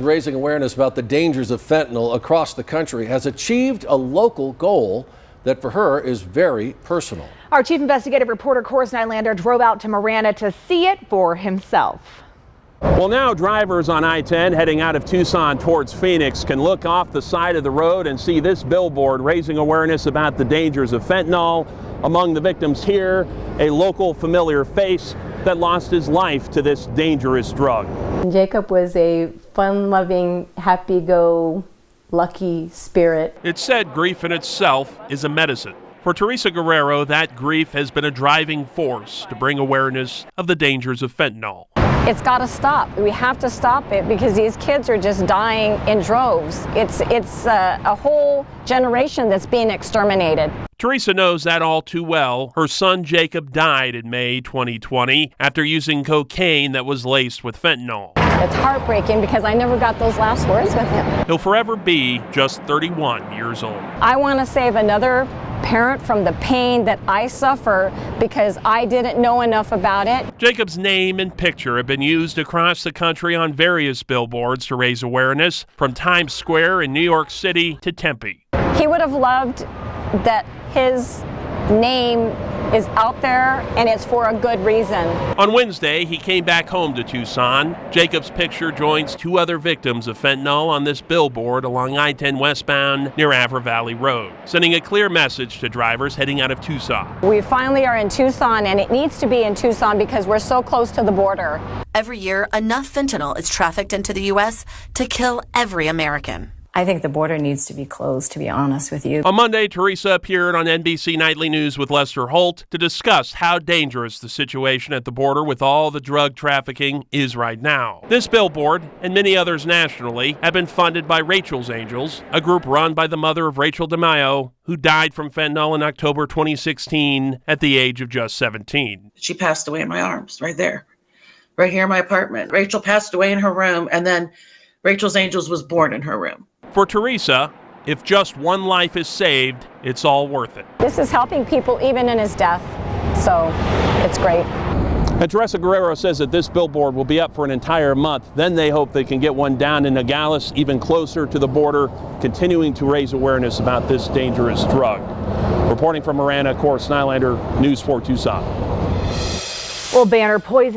Raising awareness about the dangers of fentanyl across the country has achieved a local goal that for her is very personal. Our chief investigative reporter, Coris Nylander, drove out to Marana to see it for himself. Well, now drivers on I-10 heading out of Tucson towards Phoenix can look off the side of the road and see this billboard raising awareness about the dangers of fentanyl. Among the victims here, a local familiar face that lost his life to this dangerous drug. Jacob was a fun-loving, happy-go-lucky spirit. It's said grief in itself is a medicine. For Teresa Guerrero, that grief has been a driving force to bring awareness of the dangers of fentanyl. It's got to stop. We have to stop it because these kids are just dying in droves. It's a whole generation that's being exterminated. Teresa knows that all too well. Her son Jacob died in May 2020 after using cocaine that was laced with fentanyl. It's heartbreaking because I never got those last words with him. He'll forever be just 31 years old. I want to save another parent from the pain that I suffer because I didn't know enough about it. Jacob's name and picture have been used across the country on various billboards to raise awareness, from Times Square in New York City to Tempe. He would have loved that his name is out there, and it's for a good reason. On Wednesday, he came back home to Tucson. Jacob's picture joins two other victims of fentanyl on this billboard along I-10 westbound near Avra Valley Road, sending a clear message to drivers heading out of Tucson. We finally are in Tucson, and it needs to be in Tucson because we're so close to the border. Every year, enough fentanyl is trafficked into the U.S. to kill every American. I think the border needs to be closed, to be honest with you. On Monday, Teresa appeared on NBC Nightly News with Lester Holt to discuss how dangerous the situation at the border with all the drug trafficking is right now. This billboard, and many others nationally, have been funded by Rachel's Angels, a group run by the mother of Rachel DeMaio, who died from fentanyl in October 2016 at the age of just 17. She passed away in my arms, right there, right here in my apartment. Rachel passed away in her room, and then Rachel's Angels was born in her room. For Teresa, if just one life is saved, it's all worth it. This is helping people even in his death, so it's great. And Teresa Guerrero says that this billboard will be up for an entire month. Then they hope they can get one down in Nogales, even closer to the border, continuing to raise awareness about this dangerous drug. Reporting from Marana, Coris Nylander, News 4 Tucson. Well, Banner poison.